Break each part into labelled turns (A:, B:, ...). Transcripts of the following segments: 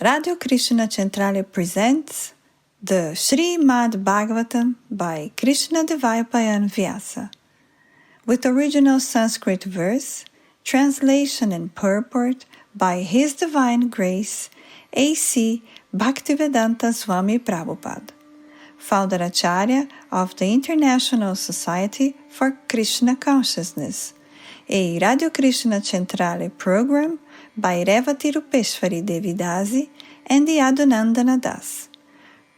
A: Radio Krishna Centrale presents the Srimad Bhagavatam by Krishna Dvaipayana Vyasa, with original Sanskrit verse, translation and purport by His Divine Grace, A.C. Bhaktivedanta Swami Prabhupada, Founder-Acarya of the International Society for Krishna Consciousness, a Radio Krishna Centrale program by Revati Rupeswari Devi Dasi and the Yadunandana Das.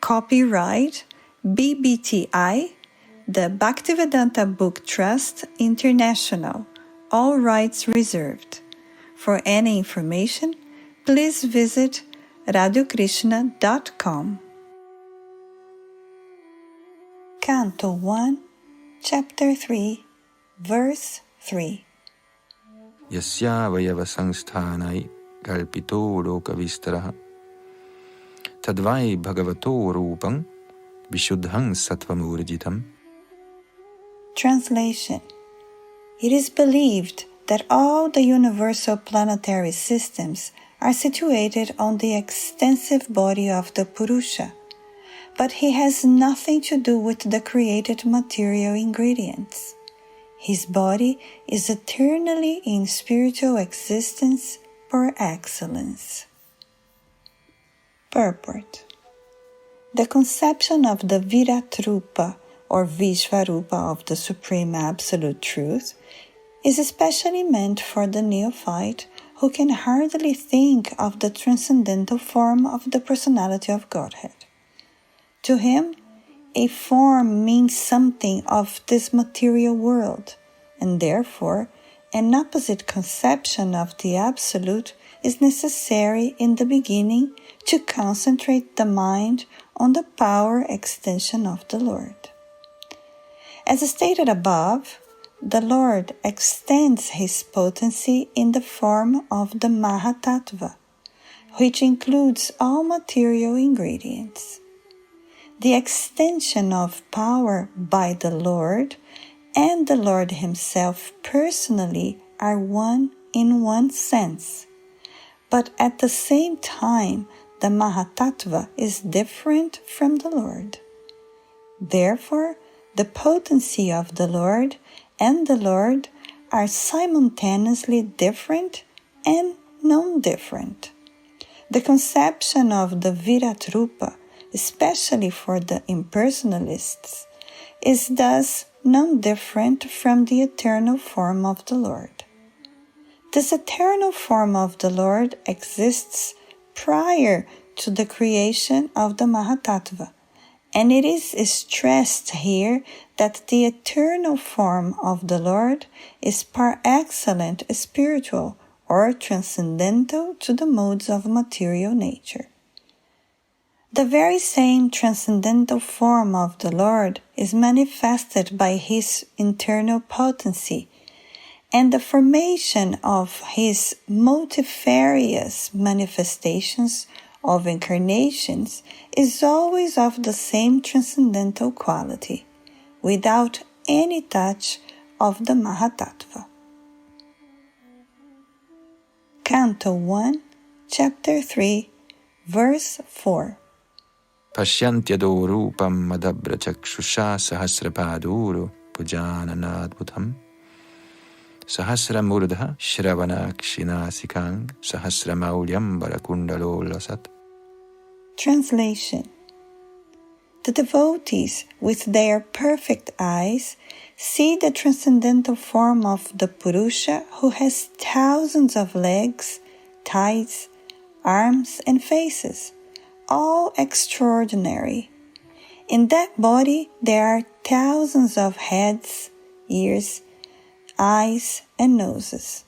A: Copyright BBTI, the Bhaktivedanta Book Trust International, all rights reserved. For any information, please visit radiokrishna.com. Canto 1, Chapter 3, Verse 3.
B: Yasya vayava sangsthanai kalpito lokavistaraha tadvai bhagavato rupam vishuddham sattvamurjitam.
A: Translation. It is believed that all the universal planetary systems are situated on the extensive body of the Purusha, but he has nothing to do with the created material ingredients. His body is eternally in spiritual existence par excellence. Purport. The conception of the Virat Rupa or Vishvarupa of the Supreme Absolute Truth is especially meant for the neophyte who can hardly think of the transcendental form of the personality of Godhead. To him, a form means something of this material world, and therefore an opposite conception of the Absolute is necessary in the beginning to concentrate the mind on the power extension of the Lord. As stated above, the Lord extends His potency in the form of the Mahatattva, which includes all material ingredients. The extension of power by the Lord and the Lord Himself personally are one in one sense, but at the same time the Mahatattva is different from the Lord. Therefore, the potency of the Lord and the Lord are simultaneously different and non-different. The conception of the Virat Rupa, especially for the impersonalists, is thus non-different from the eternal form of the Lord. This eternal form of the Lord exists prior to the creation of the Mahatattva, and it is stressed here that the eternal form of the Lord is par excellence spiritual or transcendental to the modes of material nature. The very same transcendental form of the Lord is manifested by His internal potency, and the formation of His multifarious manifestations of incarnations is always of the same transcendental quality, without any touch of the Mahatattva. Canto 1, Chapter 3, Verse 4.
B: Pashyantyado rupam madabra chakshusha sahasrapaduru pujananadbhutam sahasramurdha shravanakshinaasikang sahasramaulyam barakundalo lasat.
A: Translation. The devotees with their perfect eyes see the transcendental form of the Purusha who has thousands of legs, thighs, arms and faces, all extraordinary. In that body there are thousands of heads, ears, eyes, and noses.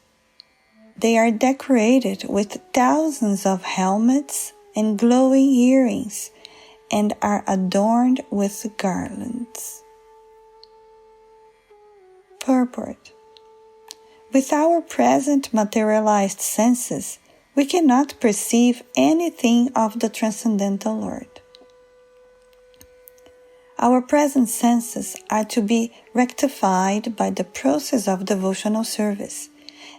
A: They are decorated with thousands of helmets and glowing earrings and are adorned with garlands. Purport. With our present materialized senses, we cannot perceive anything of the Transcendental Lord. Our present senses are to be rectified by the process of devotional service,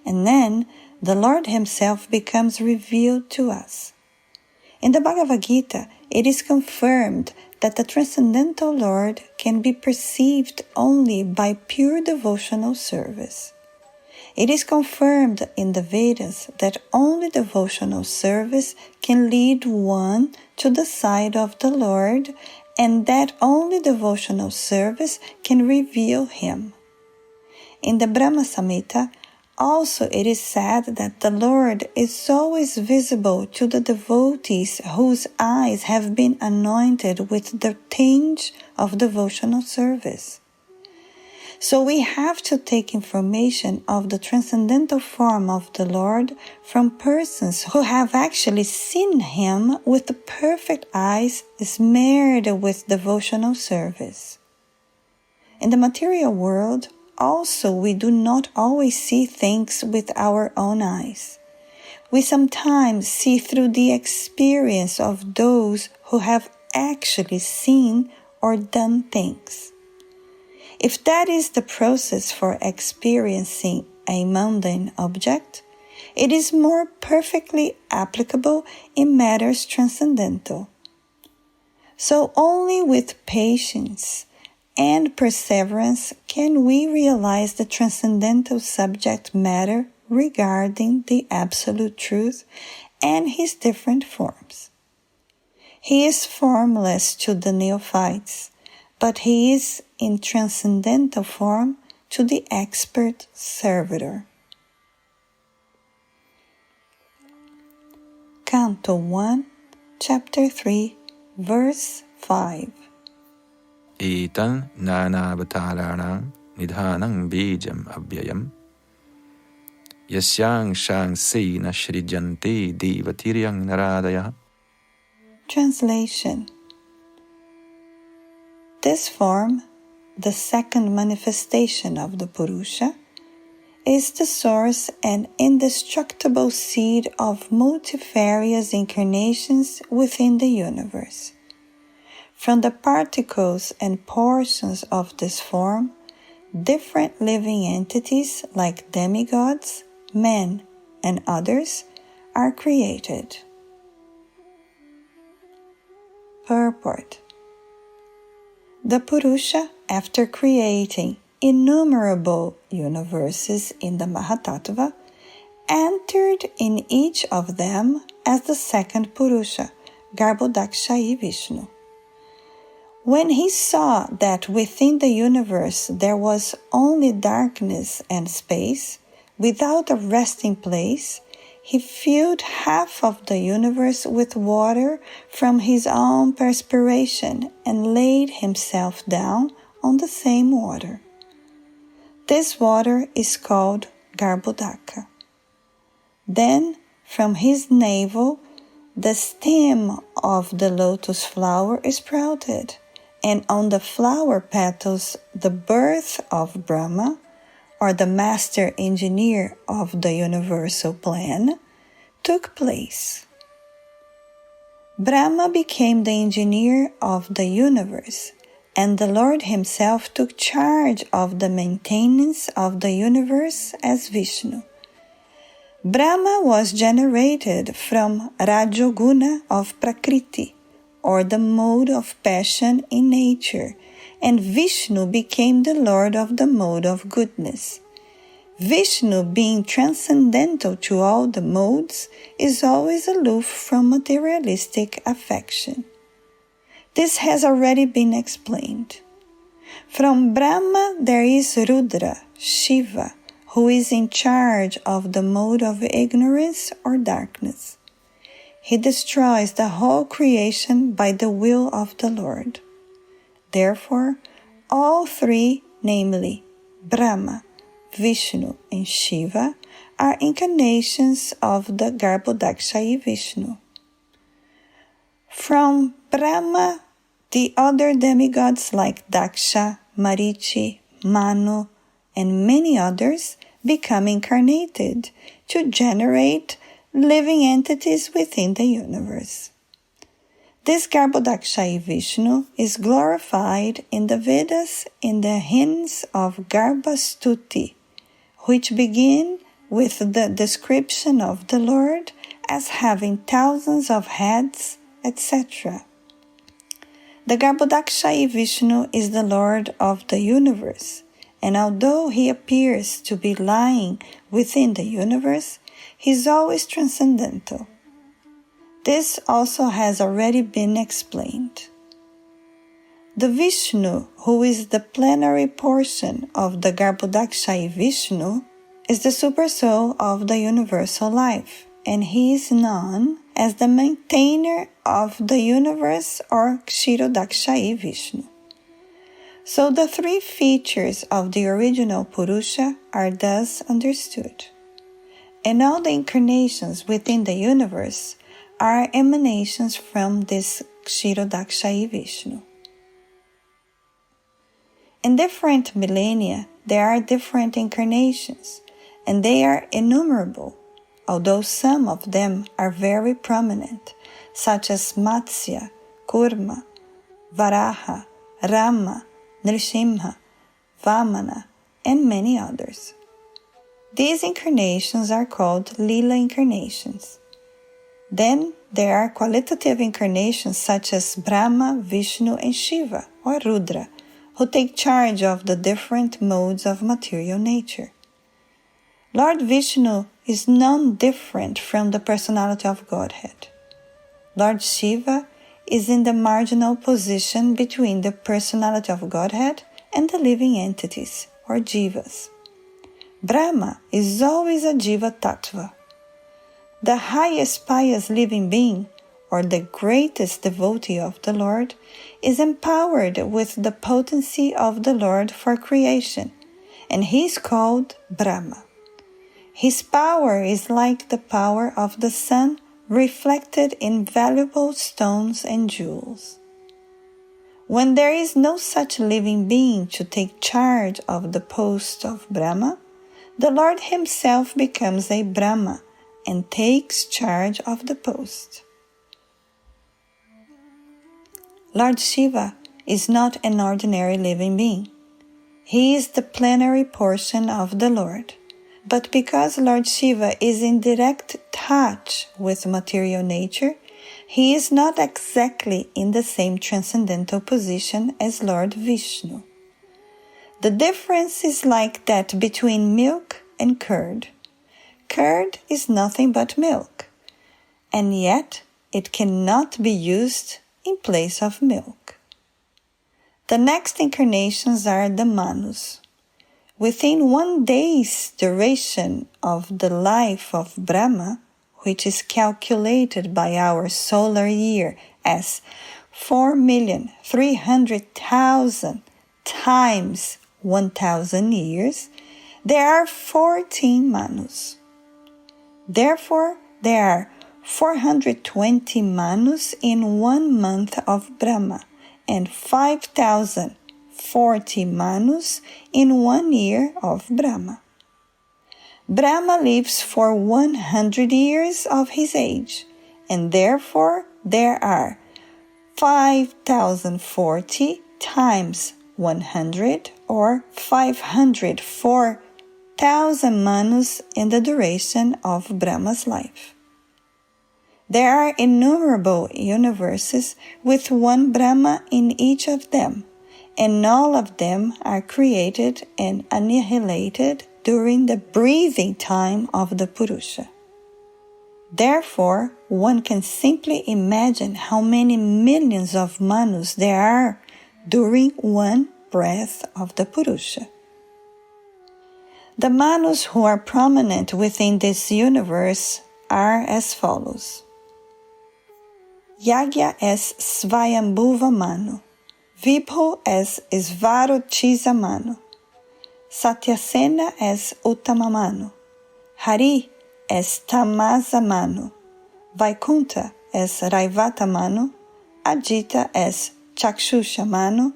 A: and then the Lord Himself becomes revealed to us. In the Bhagavad Gita, it is confirmed that the Transcendental Lord can be perceived only by pure devotional service. It is confirmed in the Vedas that only devotional service can lead one to the side of the Lord, and that only devotional service can reveal Him. In the Brahma Samhita, also it is said that the Lord is always visible to the devotees whose eyes have been anointed with the tinge of devotional service. So we have to take information of the transcendental form of the Lord from persons who have actually seen Him with the perfect eyes smeared with devotional service. In the material world, also, we do not always see things with our own eyes. We sometimes see through the experience of those who have actually seen or done things. If that is the process for experiencing a mundane object, it is more perfectly applicable in matters transcendental. So only with patience and perseverance can we realize the transcendental subject matter regarding the Absolute Truth and His different forms. He is formless to the neophytes, but He is in transcendental form to the expert servitor. Canto 1, Chapter 3, Verse 5.
B: Etan nanavataranam nidhanam bijam abhyayam yasyang shang sena shrijanti divatiryang naradaya.
A: Translation. This form, the second manifestation of the Purusha, is the source and indestructible seed of multifarious incarnations within the universe. From the particles and portions of this form, different living entities like demigods, men, and others are created. Purport. The Purusha, after creating innumerable universes in the Mahatattva, entered in each of them as the second Purusha, Garbhodakshayi Vishnu. When he saw that within the universe there was only darkness and space, without a resting place, he filled half of the universe with water from his own perspiration and laid himself down on the same water. This water is called Garbhodaka. Then, from his navel, the stem of the lotus flower sprouted, and on the flower petals the birth of Brahma, or the master engineer of the universal plan, took place. Brahma became the engineer of the universe, and the Lord Himself took charge of the maintenance of the universe as Vishnu. Brahma was generated from Rajoguna of Prakriti, or the mode of passion in nature, and Vishnu became the Lord of the mode of goodness. Vishnu, being transcendental to all the modes, is always aloof from materialistic affection. This has already been explained. From Brahma there is Rudra, Shiva, who is in charge of the mode of ignorance or darkness. He destroys the whole creation by the will of the Lord. Therefore, all three, namely Brahma, Vishnu, and Shiva, are incarnations of the Garbhodakshayi Vishnu. From Brahma, the other demigods like Daksha, Marichi, Manu, and many others become incarnated to generate living entities within the universe. This Garbhodakshayi Vishnu is glorified in the Vedas in the hymns of Garbhastuti, which begin with the description of the Lord as having thousands of heads, etc. The Garbhodakashayi Vishnu is the Lord of the universe, and although he appears to be lying within the universe, he is always transcendental. This also has already been explained. The Vishnu, who is the plenary portion of the Garbhodakashayi Vishnu, is the supersoul of the universal life, and he is known as the maintainer of the universe or Kshirodakashayi Vishnu. So the three features of the original Purusha are thus understood. And all the incarnations within the universe are emanations from this Kshirodakashayi Vishnu. In different millennia, there are different incarnations, and they are innumerable, although some of them are very prominent, such as Matsya, Kurma, Varaha, Rama, Nrsimha, Vamana, and many others. These incarnations are called Lila incarnations. Then there are qualitative incarnations such as Brahma, Vishnu, and Shiva, or Rudra, who take charge of the different modes of material nature. Lord Vishnu is none different from the personality of Godhead. Lord Shiva is in the marginal position between the personality of Godhead and the living entities, or jivas. Brahma is always a jiva tattva. The highest pious living being, or the greatest devotee of the Lord, is empowered with the potency of the Lord for creation, and he is called Brahma. His power is like the power of the sun reflected in valuable stones and jewels. When there is no such living being to take charge of the post of Brahma, the Lord himself becomes a Brahma and takes charge of the post. Lord Shiva is not an ordinary living being. He is the plenary portion of the Lord. But because Lord Shiva is in direct touch with material nature, he is not exactly in the same transcendental position as Lord Vishnu. The difference is like that between milk and curd. Curd is nothing but milk, and yet it cannot be used in place of milk. The next incarnations are the Manus. Within 1 day's duration of the life of Brahma, which is calculated by our solar year as 4,300,000 times 1,000 years, there are 14 Manus. Therefore, there are 420 Manus in 1 month of Brahma and 5,040 Manus in 1 year of Brahma. Brahma lives for 100 years of his age, and therefore there are 5,040 times 100 or 504,000 Manus in the duration of Brahma's life. There are innumerable universes with one Brahma in each of them, and all of them are created and annihilated during the breathing time of the Purusha. Therefore, one can simply imagine how many millions of Manus there are during one breath of the Purusha. The Manus who are prominent within this universe are as follows. Yagya es Svayambhuva Manu, Vibhu es Svaruchiza Manu, Satyasena es Uttama Manu, Hari es Tamasa Manu, Vaikunta es Raivata Manu, Ajita es Chakshusha Manu,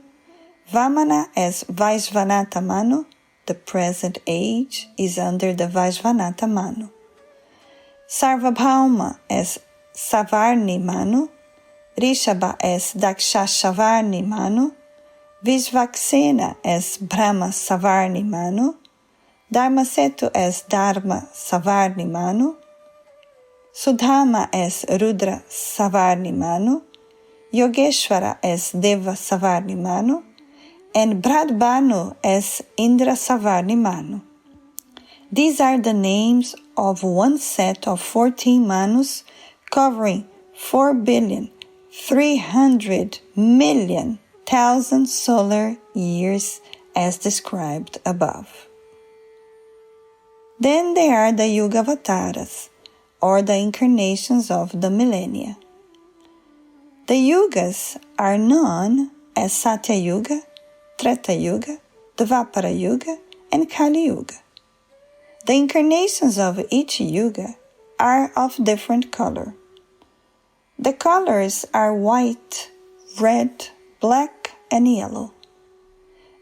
A: Vamana es Vaishvanata Manu. The present age is under the Vaishvanata Manu. Sarvabhauma es Savarni Manu, Rishabha es Dakshashavarni Manu, Vishvaksena es Brahma Savarni Manu, Dharmasetu es Dharma Savarni Manu, Sudhama es Rudra Savarni Manu, Yogeshwara es Deva Savarni Manu, and Bradbanu es Indra Savarni Manu. These are the names of one set of 14 Manus covering 4,300,000,000 solar years as described above. Then there are the Yugavataras, or the incarnations of the millennia. The Yugas are known as Satya Yuga, Treta Yuga, Dvapara Yuga, and Kali Yuga. The incarnations of each Yuga are of different color. The colors are white, red, black, and yellow.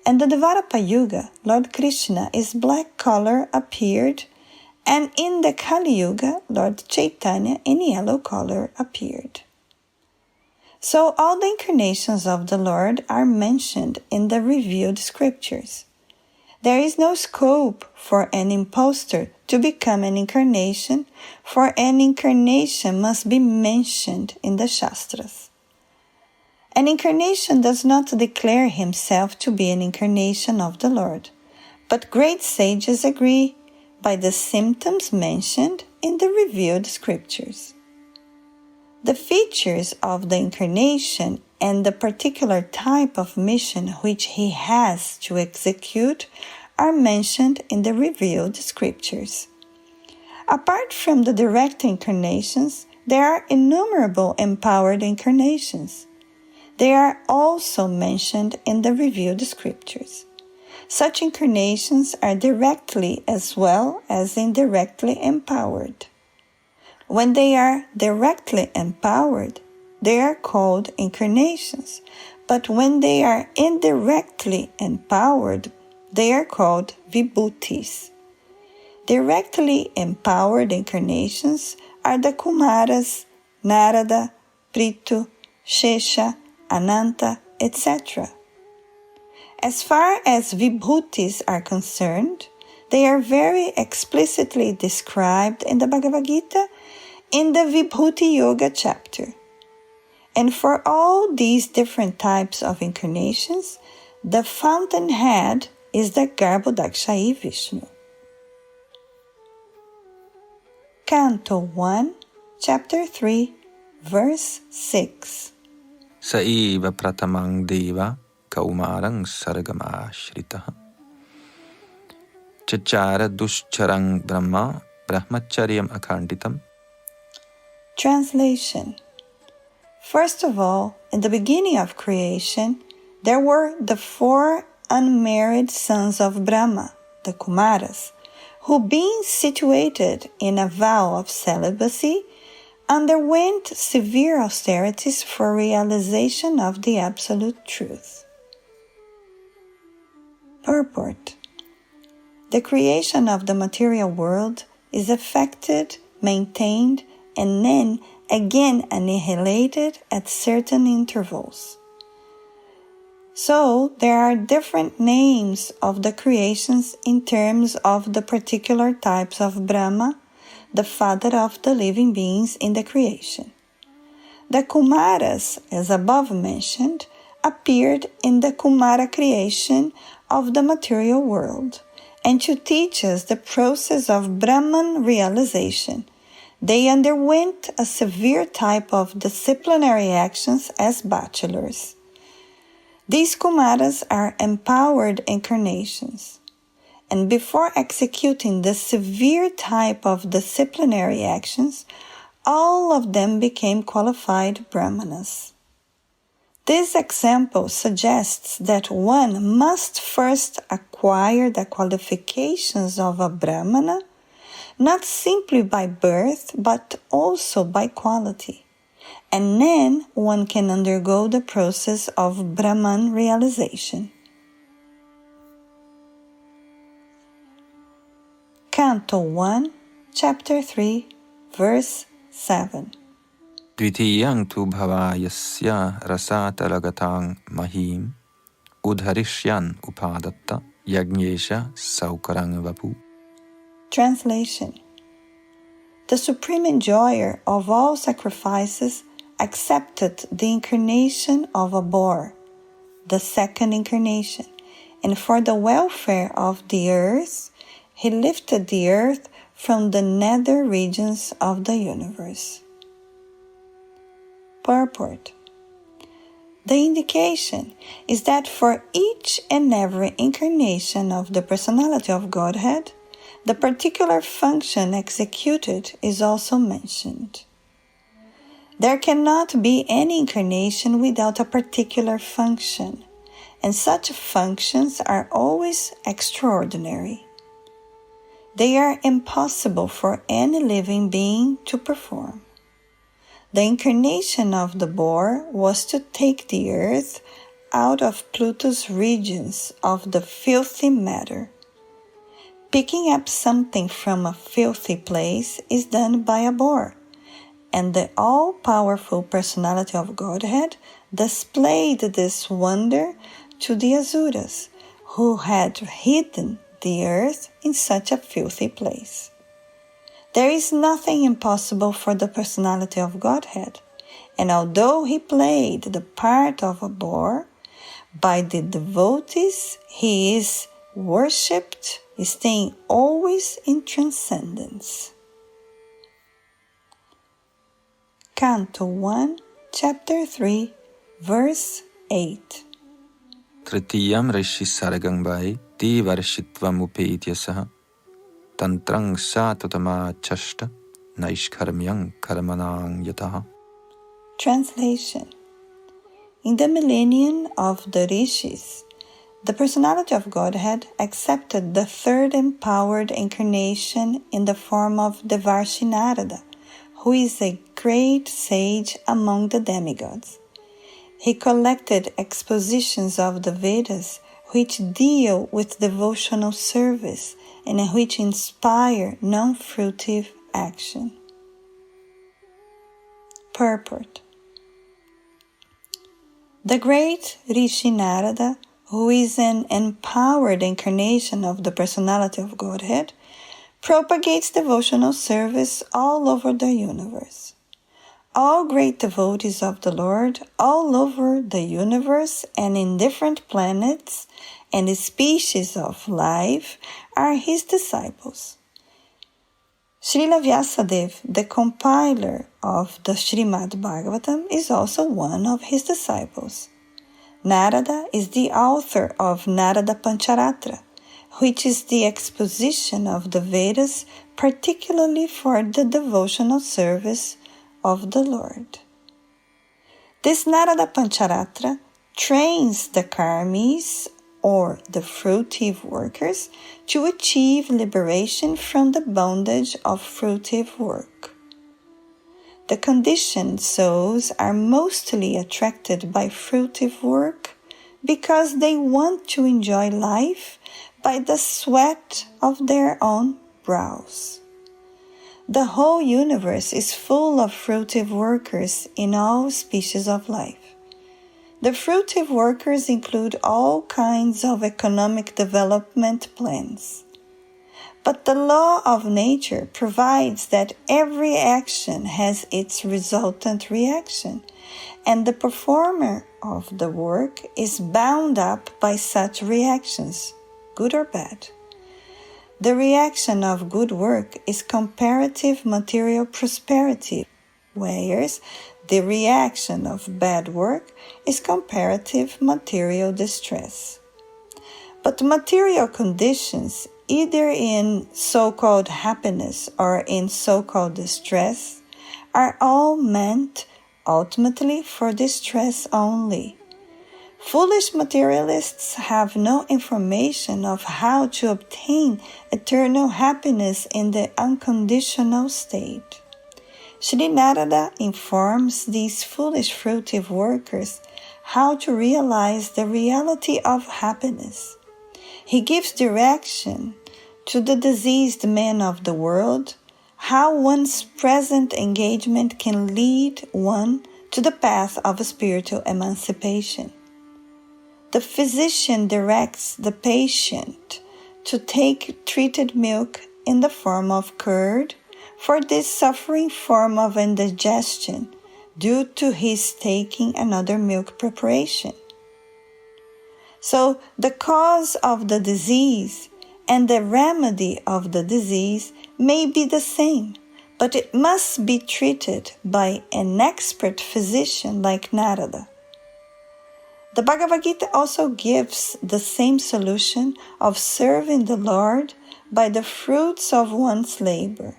A: In the Dvapara Yuga, Lord Krishna is black color appeared, and in the Kali Yuga, Lord Chaitanya in yellow color appeared. So all the incarnations of the Lord are mentioned in the revealed scriptures. There is no scope for an impostor to become an incarnation, for an incarnation must be mentioned in the Shastras. An incarnation does not declare himself to be an incarnation of the Lord, but great sages agree by the symptoms mentioned in the revealed scriptures. The features of the incarnation and the particular type of mission which he has to execute are mentioned in the revealed scriptures. Apart from the direct incarnations, there are innumerable empowered incarnations. They are also mentioned in the revealed scriptures. Such incarnations are directly as well as indirectly empowered. When they are directly empowered, they are called incarnations, but when they are indirectly empowered, they are called vibhutis. Directly empowered incarnations are the Kumaras, Narada, Prithu, Shesha, Ananta, etc. As far as vibhutis are concerned, they are very explicitly described in the Bhagavad Gita in the Vibhuti Yoga chapter. And for all these different types of incarnations, the fountainhead is the Garbhodakshayi Vishnu. Canto 1, Chapter 3, Verse 6.
B: Saiva pratamang deva kaumarang sargama shritaha chachara duscharang brahma brahmacharyam akhanditam.
A: Translation. First of all, in the beginning of creation, there were the 4 unmarried sons of Brahma, the Kumaras, who, being situated in a vow of celibacy, underwent severe austerities for realization of the Absolute Truth. Purport. The creation of the material world is affected, maintained, and then again annihilated at certain intervals. So, there are different names of the creations in terms of the particular types of Brahma, the father of the living beings in the creation. The Kumaras, as above mentioned, appeared in the Kumara creation of the material world, and to teach us the process of Brahman realization, they underwent a severe type of disciplinary actions as bachelors. These Kumaras are empowered incarnations, and before executing the severe type of disciplinary actions, all of them became qualified Brahmanas. This example suggests that one must first acquire the qualifications of a Brahmana, not simply by birth, but also by quality. And then one can undergo the process of Brahman realization. Canto 1, Chapter 3, Verse 7.
B: Dvitiyang tu bhavayasya rasatalagatāng mahim udharishyan upadatta yagnyesha saukarang vapu.
A: Translation. the supreme enjoyer of all sacrifices accepted the incarnation of a boar, the second incarnation, and for the welfare of the earth, he lifted the earth from the nether regions of the universe. Purport. The indication is that for each and every incarnation of the personality of Godhead, the particular function executed is also mentioned. There cannot be any incarnation without a particular function, and such functions are always extraordinary. They are impossible for any living being to perform. The incarnation of the boar was to take the earth out of Pluto's regions of the filthy matter. Picking up something from a filthy place is done by a boar, and the all-powerful personality of Godhead displayed this wonder to the Asuras, who had hidden the earth in such a filthy place. There is nothing impossible for the personality of Godhead, and although he played the part of a boar, by the devotees he is worshipped, staying always in transcendence. Canto 1, Chapter 3, Verse 8.
B: Tritiyam rishi sargangai divarshitvam upetyasaha tantrang satutama chashta naishkarmyang karmanang yataha.
A: Translation. In the millennium of the rishis, the personality of Godhead accepted the third empowered incarnation in the form of Devarshi Narada, who is a great sage among the demigods. He collected expositions of the Vedas which deal with devotional service and which inspire non-fruitive action. Purport. The great Rishi Narada, who is an empowered incarnation of the personality of Godhead, propagates devotional service all over the universe. All great devotees of the Lord all over the universe and in different planets and species of life are his disciples. Srila Vyasadeva, the compiler of the Srimad Bhagavatam, is also one of his disciples. Narada is the author of Narada Pancharatra, which is the exposition of the Vedas particularly for the devotional service of the Lord. This Narada Pancharatra trains the karmis, or the fruitive workers, to achieve liberation from the bondage of fruitive work. The conditioned souls are mostly attracted by fruitive work because they want to enjoy life by the sweat of their own brows. The whole universe is full of fruitive workers in all species of life. The fruitive workers include all kinds of economic development plans. But the law of nature provides that every action has its resultant reaction, and the performer of the work is bound up by such reactions, good or bad. The reaction of good work is comparative material prosperity, whereas the reaction of bad work is comparative material distress. But material conditions, either in so-called happiness or in so-called distress, are all meant ultimately for distress only. Foolish materialists have no information of how to obtain eternal happiness in the unconditional state. Sri Narada informs these foolish fruitive workers how to realize the reality of happiness. He gives direction to the diseased men of the world how one's present engagement can lead one to the path of spiritual emancipation. The physician directs the patient to take treated milk in the form of curd for this suffering form of indigestion due to his taking another milk preparation. So the cause of the disease and the remedy of the disease may be the same, but it must be treated by an expert physician like Narada. The Bhagavad Gita also gives the same solution of serving the Lord by the fruits of one's labor.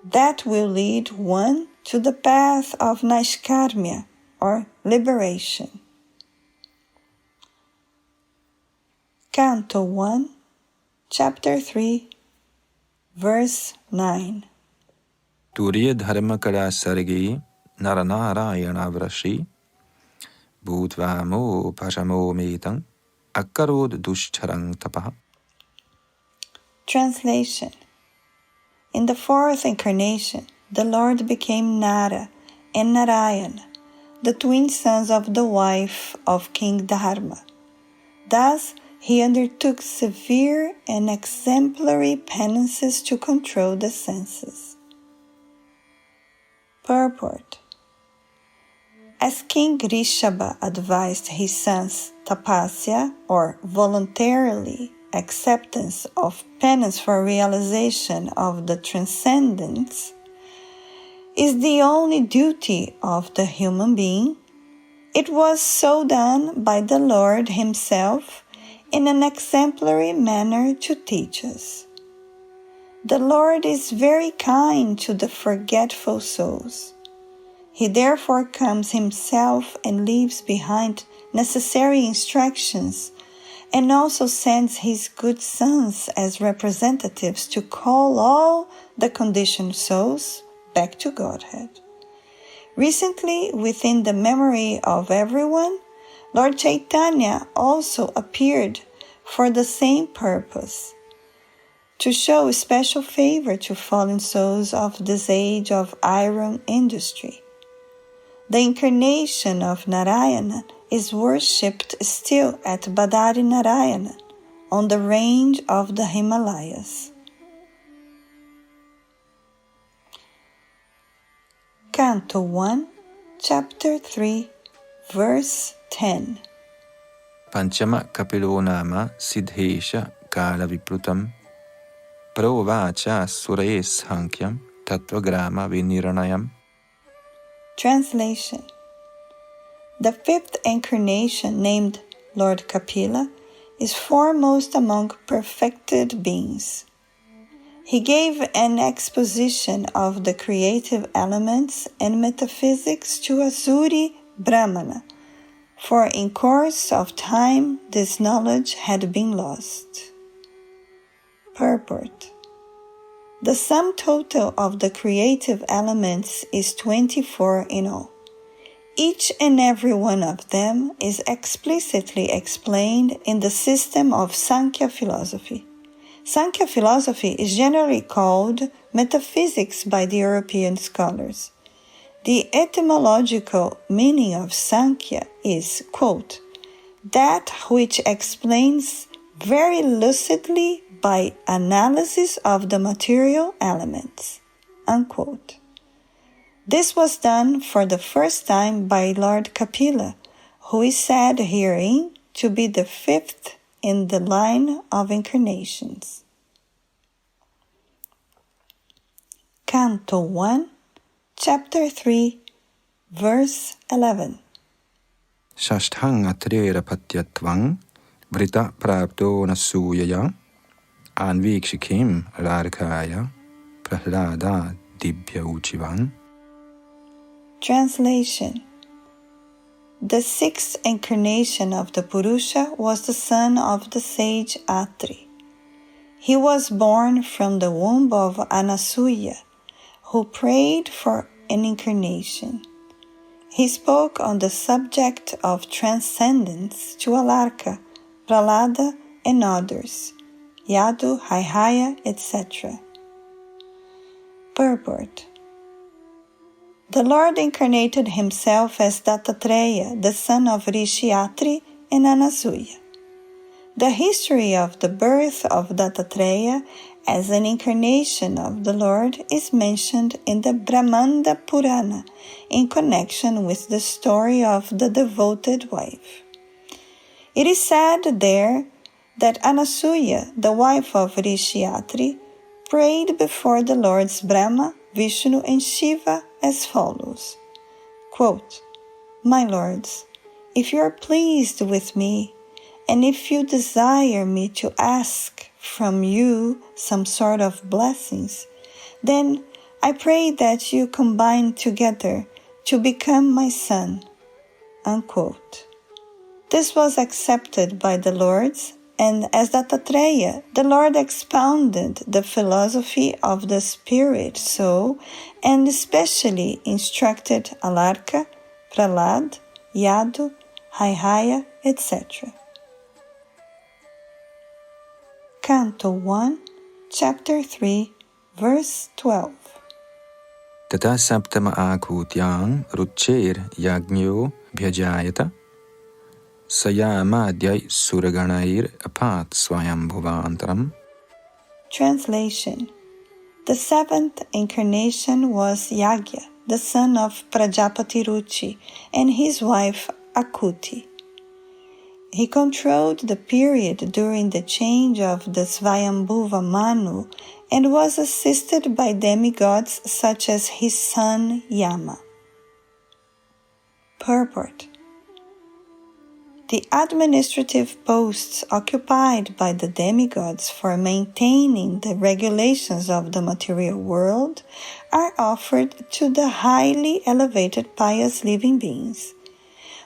A: That will lead one to the path of Naishkarmya, or liberation. Canto 1, Chapter 3, Verse 9.
B: Turiya dharma kara sargi naranarayana vrashi bhutvamo pashamo metang akarod dushcharang tapaha.
A: Translation. In the fourth incarnation, the Lord became Nara and Narayana, the twin sons of the wife of King Dharma. Thus, he undertook severe and exemplary penances to control the senses. Purport. As King Rishabha advised his sons tapasya, or voluntarily acceptance of penance for realization of the transcendence, is the only duty of the human being, it was so done by the Lord himself in an exemplary manner to teach us. The Lord is very kind to the forgetful souls. He therefore comes himself and leaves behind necessary instructions, and also sends his good sons as representatives to call all the conditioned souls back to Godhead. Recently, within the memory of everyone, Lord Chaitanya also appeared for the same purpose, to show special favor to fallen souls of this age of iron industry. The incarnation of Narayana is worshipped still at Badari Narayana, on the range of the Himalayas. Canto 1, Chapter 3, Verse 10.
B: Panchama kapilo nama siddhesha kala viplutam provacha suraes hankyam tattvagrama viniranayam.
A: Translation. The fifth incarnation, named Lord Kapila, is foremost among perfected beings. He gave an exposition of the creative elements and metaphysics to Asuri Brahmana, for in course of time this knowledge had been lost. Purport. The sum total of the creative elements is 24 in all. Each and every one of them is explicitly explained in the system of Sankhya philosophy. Sankhya philosophy is generally called metaphysics by the European scholars. The etymological meaning of Sankhya is, quote, that which explains very lucidly by analysis of the material elements, unquote. This was done for the first time by Lord Kapila, who is said herein to be the fifth in the line of incarnations. Canto 1, Chapter 3, Verse 11.
B: Shashthang atrera patyatvang vrita prapto nasuyaya anvikshikim rarkaya prahlada dibhya uchivan.
A: Translation. The sixth incarnation of the Purusha was the son of the sage Atri. He was born from the womb of Anasuya, who prayed for an incarnation. He spoke on the subject of transcendence to Alarka, Prahlada, and others, Yadu, Haihaya, etc. Purport. The Lord incarnated himself as Dattatreya, the son of Rishi Atri and Anasuya. The history of the birth of Dattatreya as an incarnation of the Lord is mentioned in the Brahmanda Purana in connection with the story of the devoted wife. It is said there that Anasuya, the wife of Rishi Atri, prayed before the Lords Brahma, Vishnu and Shiva as follows, quote, "My lords, if you are pleased with me, and if you desire me to ask from you some sort of blessings, then I pray that you combine together to become my son." Unquote. This was accepted by the lords, and as Dattatreya, the Lord expounded the philosophy of the spirit soul and especially instructed Alarka, Prahlad, Yadu, Haihaya, etc. Canto 1, Chapter 3, Verse 12.
B: Tata saptama akutyang rucher yagnyo bhyajayata sayamadhyai suraganair apat swayambhuvantaram.
A: Translation. The seventh incarnation was Yagya, the son of Prajapati Ruchi, and his wife Akuti. He controlled the period during the change of the Svayambhuva Manu and was assisted by demigods such as his son Yama. Purport. The administrative posts occupied by the demigods for maintaining the regulations of the material world are offered to the highly elevated pious living beings.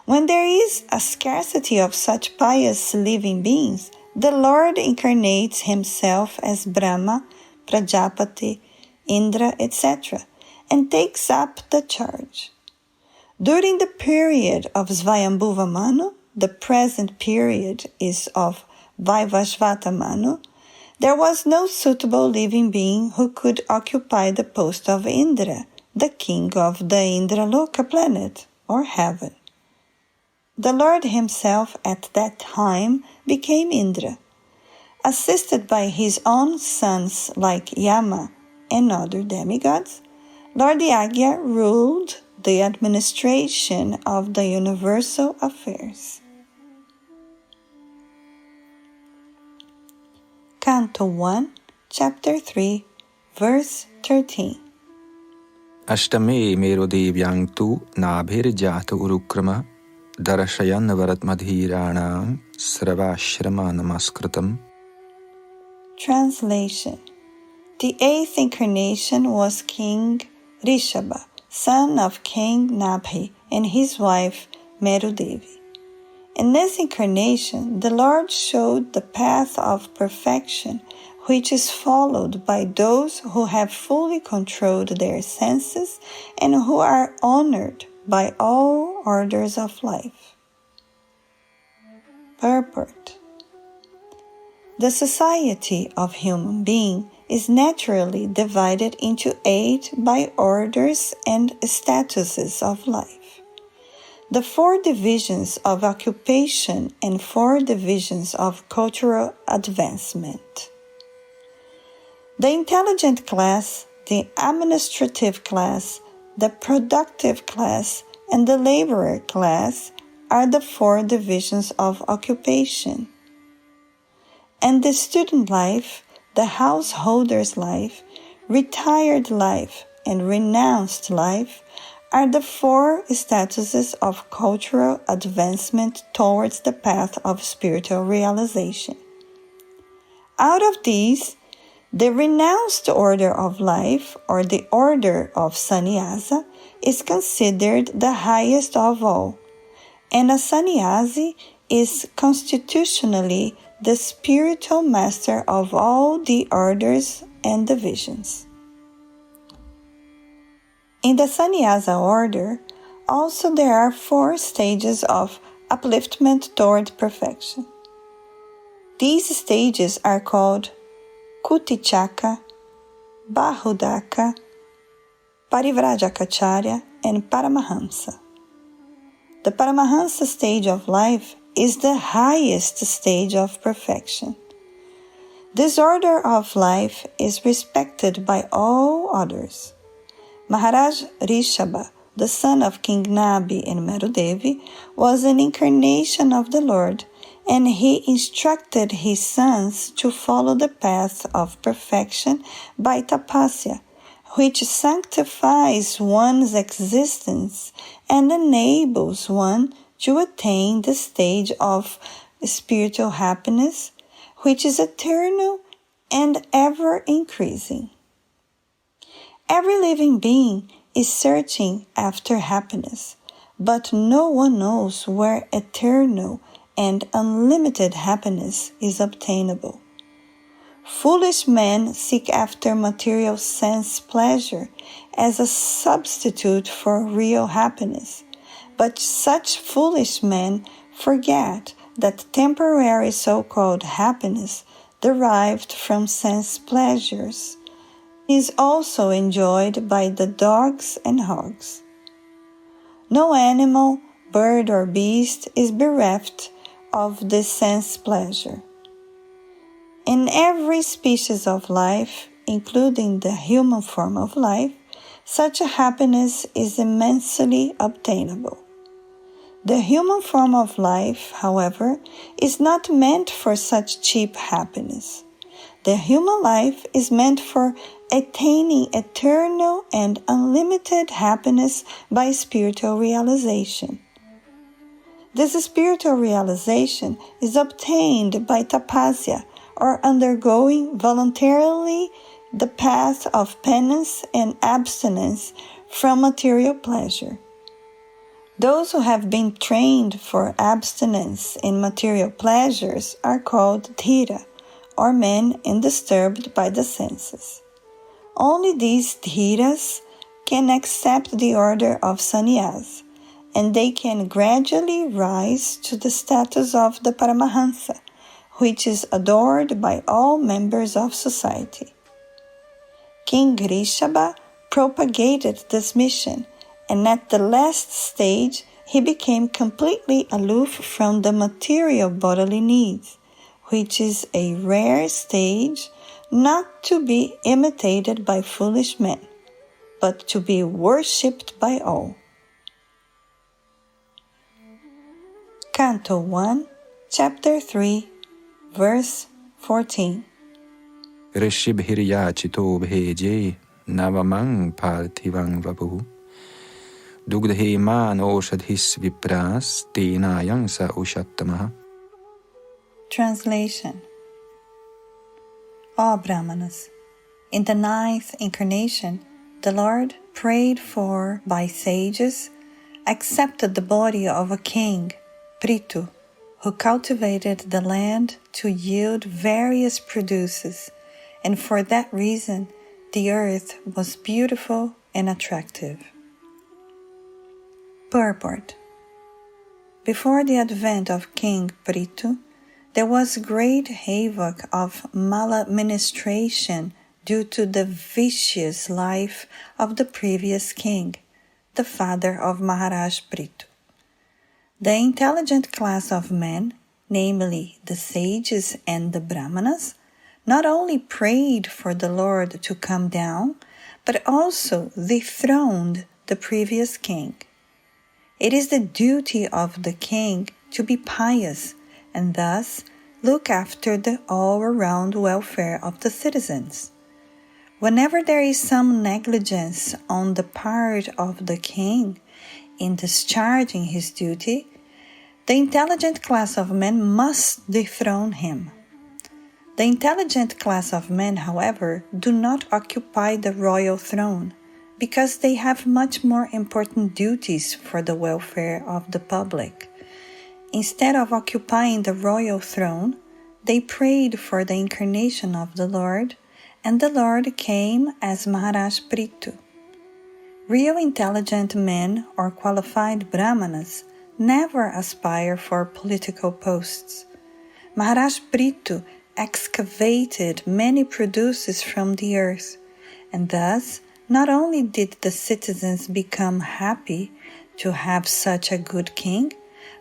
A: When there is a scarcity of such pious living beings, the Lord incarnates himself as Brahma, Prajapati, Indra, etc., and takes up the charge. During the period of Svayambhuva Manu, the present period is of Vaivashvata Manu, there was no suitable living being who could occupy the post of Indra, the king of the Indraloka planet, or heaven. The Lord himself at that time became Indra. Assisted by his own sons like Yama and other demigods, Lord Yagya ruled the administration of the universal affairs. Canto 1, Chapter 3, Verse 13.
B: Ashtame merodevyang tu nabhir jata urukrama darashayan varatmadhiranam sravashrama namaskritam.
A: Translation. The eighth incarnation was King Rishabha, son of King Nabhi, and his wife Merudevi. In this incarnation, the Lord showed the path of perfection, which is followed by those who have fully controlled their senses and who are honored by all orders of life. Purport. The society of human being is naturally divided into 8 by orders and statuses of life. The 4 divisions of occupation and 4 divisions of cultural advancement. The intelligent class, the administrative class, the productive class, and the laborer class are the 4 divisions of occupation. And the student life, the householder's life, retired life, and renounced life are the 4 statuses of cultural advancement towards the path of spiritual realization. Out of these, the renounced order of life, or the order of sannyasa, is considered the highest of all, and a sannyasi is constitutionally the spiritual master of all the orders and divisions. In the sannyasa order, also there are 4 stages of upliftment toward perfection. These stages are called Kutichaka, Bahudaka, Parivrajakacarya, and Paramahamsa. The Paramahamsa stage of life is the highest stage of perfection. This order of life is respected by all others. Maharaj Rishabha, the son of King Nabi and Merudevi, was an incarnation of the Lord, and he instructed his sons to follow the path of perfection by tapasya, which sanctifies one's existence and enables one to attain the stage of spiritual happiness, which is eternal and ever-increasing. Every living being is searching after happiness, but no one knows where eternal and unlimited happiness is obtainable. Foolish men seek after material sense pleasure as a substitute for real happiness, but such foolish men forget that temporary so-called happiness derived from sense pleasures is also enjoyed by the dogs and hogs. No animal, bird, or beast is bereft of this sense pleasure. In every species of life, including the human form of life, such a happiness is immensely obtainable. The human form of life, however, is not meant for such cheap happiness. The human life is meant for attaining eternal and unlimited happiness by spiritual realization. This spiritual realization is obtained by tapasya, or undergoing voluntarily the path of penance and abstinence from material pleasure. Those who have been trained for abstinence in material pleasures are called dhira, or men undisturbed by the senses. Only these dhiras can accept the order of sannyas, and they can gradually rise to the status of the Paramahansa, which is adored by all members of society. King Rishabha propagated this mission, and at the last stage he became completely aloof from the material bodily needs, which is a rare stage not to be imitated by foolish men, but to be worshipped by all. Canto 1, Chapter 3, Verse 14.
B: Rishibhirya chito bheje navamang parthivam vapu dugdhe man oshadhis vipras tenayang sa ushattamaha.
A: Translation. All Brahmanas, in the 9th incarnation, the Lord, prayed for by sages, accepted the body of a king, Prithu, who cultivated the land to yield various produces, and for that reason the earth was beautiful and attractive. Purport. Before the advent of King Prithu, there was great havoc of maladministration due to the vicious life of the previous king, the father of Maharaj Prithu. The intelligent class of men, namely the sages and the Brahmanas, not only prayed for the Lord to come down, but also dethroned the previous king. It is the duty of the king to be pious and thus look after the all-around welfare of the citizens. Whenever there is some negligence on the part of the king in discharging his duty, the intelligent class of men must dethrone him. The intelligent class of men, however, do not occupy the royal throne because they have much more important duties for the welfare of the public. Instead of occupying the royal throne, they prayed for the incarnation of the Lord, and the Lord came as Maharaj Prithu. Real intelligent men or qualified Brahmanas never aspire for political posts. Maharaj Prithu excavated many produces from the earth, and thus not only did the citizens become happy to have such a good king,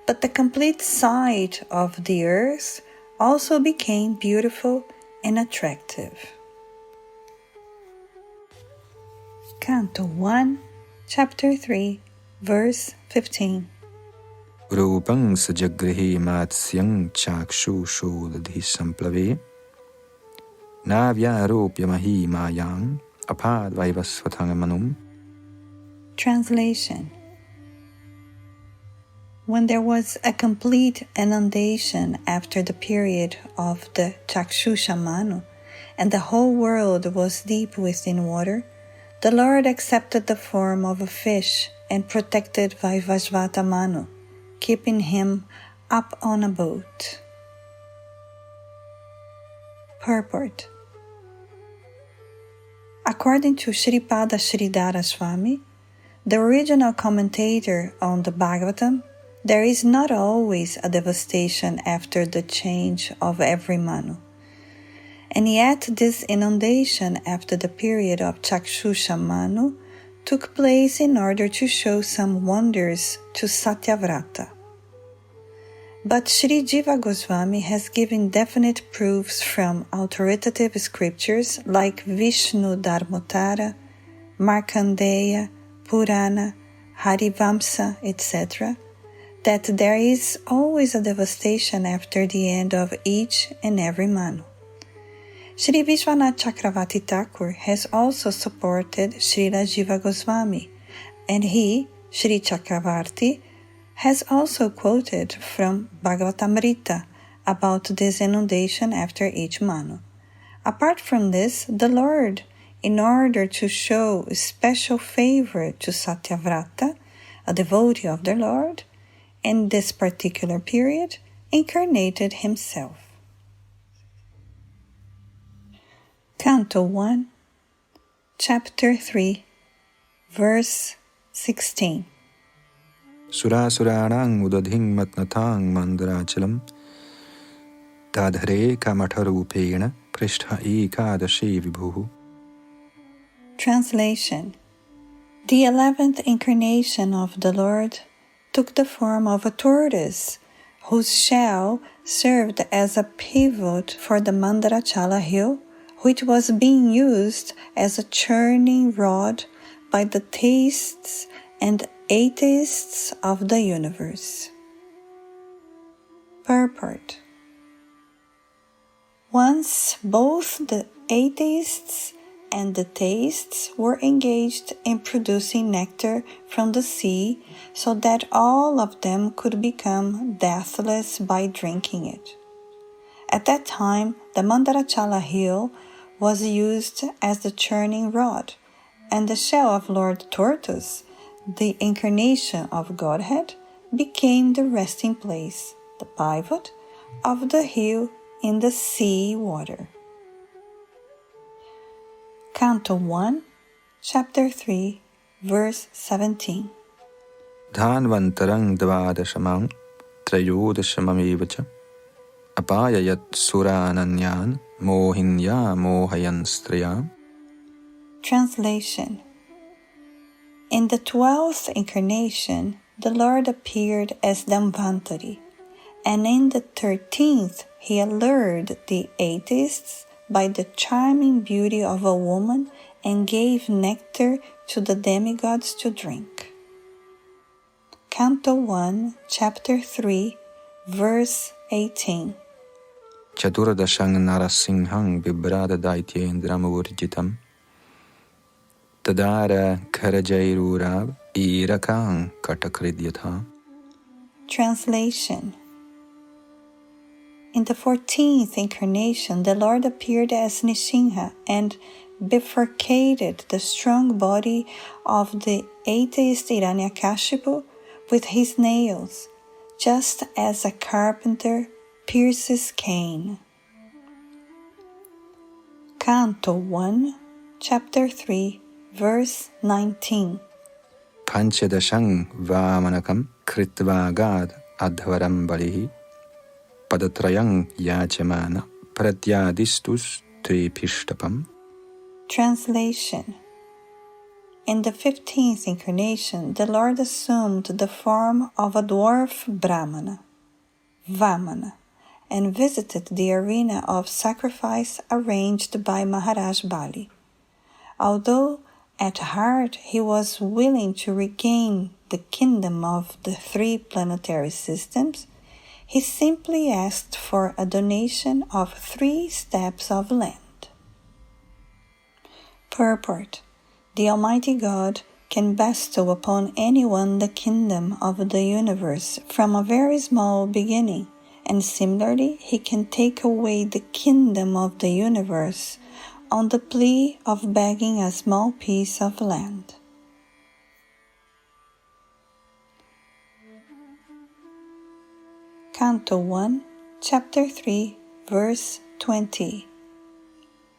A: but the complete sight of the earth also became beautiful and attractive. Canto 1, Chapter 3, Verse 15.
B: Rupang sajagrihi matsyang chakshu shodadhi samplave navya rupya mahi mayang apad vaivasvathangamanum.
A: Translation. When there was a complete inundation after the period of the Chakshusha Manu, and the whole world was deep within water, the Lord accepted the form of a fish and protected Vaivasvata Manu, keeping him up on a boat. Purport. According to Sripada Sridhara Swami, the original commentator on the Bhagavatam, there is not always a devastation after the change of every Manu. And yet this inundation after the period of Chakshusha Manu took place in order to show some wonders to Satyavrata. But Sri Jiva Goswami has given definite proofs from authoritative scriptures like Vishnu Dharmotara, Markandeya, Purana, Harivamsa, etc., that there is always a devastation after the end of each and every Manu. Sri Vishwanath Chakravarti Thakur has also supported Srila Jiva Goswami, and he, Sri Chakravarti, has also quoted from Bhagavatamrita about this inundation after each Manu. Apart from this, the Lord, in order to show special favor to Satyavrata, a devotee of the Lord, in this particular period, incarnated himself. Canto 1, Chapter 3, Verse 16.
B: Surasuranang udadhing matnatang mandarachalam tadhare kamatharupena prishtha ekadashi vibhuhu.
A: Translation. The 11th incarnation of the Lord took the form of a tortoise, whose shell served as a pivot for the Mandarachala hill, which was being used as a churning rod by the theists and atheists of the universe. Purport. Once both the atheists and the theists were engaged in producing nectar from the sea so that all of them could become deathless by drinking it. At that time, the Mandarachala hill was used as the churning rod, and the shell of Lord Tortoise, the incarnation of Godhead, became the resting place, the pivot, of the hill in the sea water. Canto 1, Chapter 3, Verse 17.
B: Dhanvantarang dvadashamang trayodashamamivacha apayayat surananyan mohinya mohayan striyam.
A: Translation. In the 12th incarnation, the Lord appeared as Dhanvantari, and in the 13th he allured the atheists by the charming beauty of a woman and gave nectar to the demigods to drink. Canto 1, Chapter 3, Verse 18.
B: Chaturdashang narasinghang bibrada daityendramurjitam tadara karajairurab irakang katakridyatha.
A: Translation. In the 14th incarnation, the Lord appeared as Nishinha and bifurcated the strong body of the atheist Hiranyakashipu with his nails, just as a carpenter pierces cane. Canto 1, Chapter 3, Verse 19.
B: Panchadashang vamanakam kritvagad adhvaram balihi padatrayang yachamana pratyadistus triphishtapam.
A: Translation. In the 15th incarnation, the Lord assumed the form of a dwarf Brahmana, Vamana, and visited the arena of sacrifice arranged by Maharaj Bali. Although at heart he was willing to regain the kingdom of the 3 planetary systems, he simply asked for a donation of 3 steps of land. Purport: the Almighty God can bestow upon anyone the kingdom of the universe from a very small beginning, and similarly he can take away the kingdom of the universe on the plea of begging a small piece of land. Canto 1, Chapter 3, Verse 20.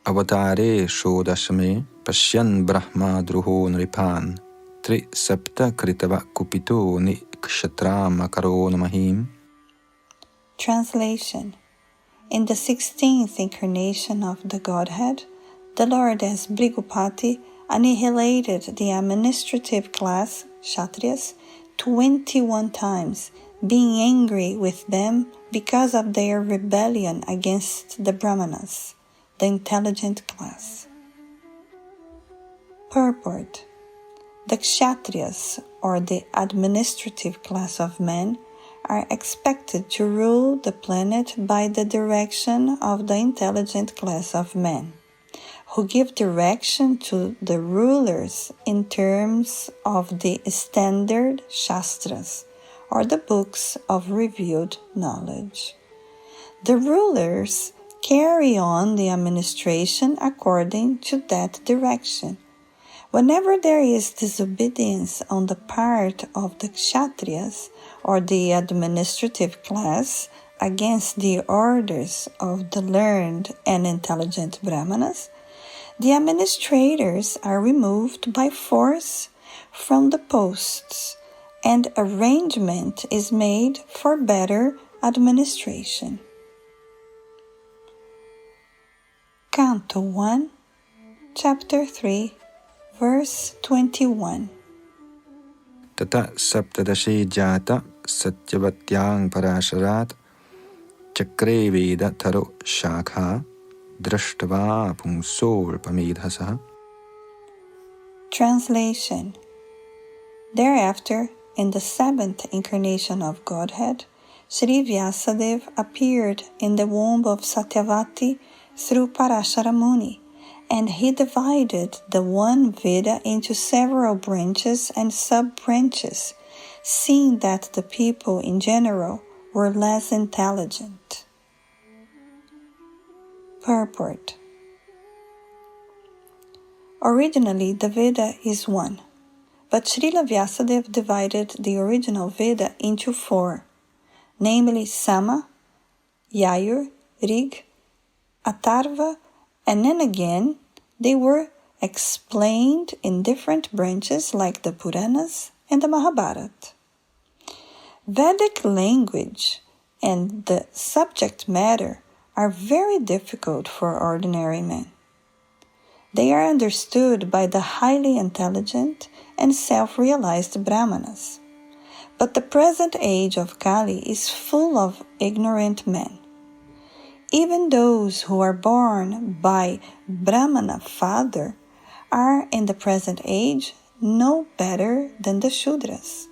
B: Avatare shodashame pashyan brahma druho nripan tri sapta kritava kupito ni kshatram akaro namahim.
A: Translation. In the 16th incarnation of the Godhead, the Lord as Bhrigupati annihilated the administrative class, Kshatriyas, 21 times, being angry with them because of their rebellion against the Brahmanas, the intelligent class. Purport: the Kshatriyas, or the administrative class of men, are expected to rule the planet by the direction of the intelligent class of men, who give direction to the rulers in terms of the standard Shastras, or the books of revealed knowledge. The rulers carry on the administration according to that direction. Whenever there is disobedience on the part of the Kshatriyas, or the administrative class, against the orders of the learned and intelligent Brahmanas, the administrators are removed by force from the posts, and arrangement is made for better administration. Canto 1, Chapter 3, Verse 21.
B: Tata saptadashe jata satyavatyang parasharat chakre veda tharo shakha drashtva pungsor pamedhasa.
A: Translation. Thereafter, in the 7th incarnation of Godhead, Sri Vyasadeva appeared in the womb of Satyavati through Parashara Muni, and he divided the one Veda into several branches and sub-branches, seeing that the people in general were less intelligent. Purport: originally the Veda is one, but Srila Vyasadeva divided the original Veda into 4, namely Sama, Yajur, Rig, Atharva, and then again they were explained in different branches like the Puranas and the Mahabharata. Vedic language and the subject matter are very difficult for ordinary men. They are understood by the highly intelligent and self-realized Brahmanas. But the present age of Kali is full of ignorant men. Even those who are born by Brahmana father are in the present age no better than the Shudras,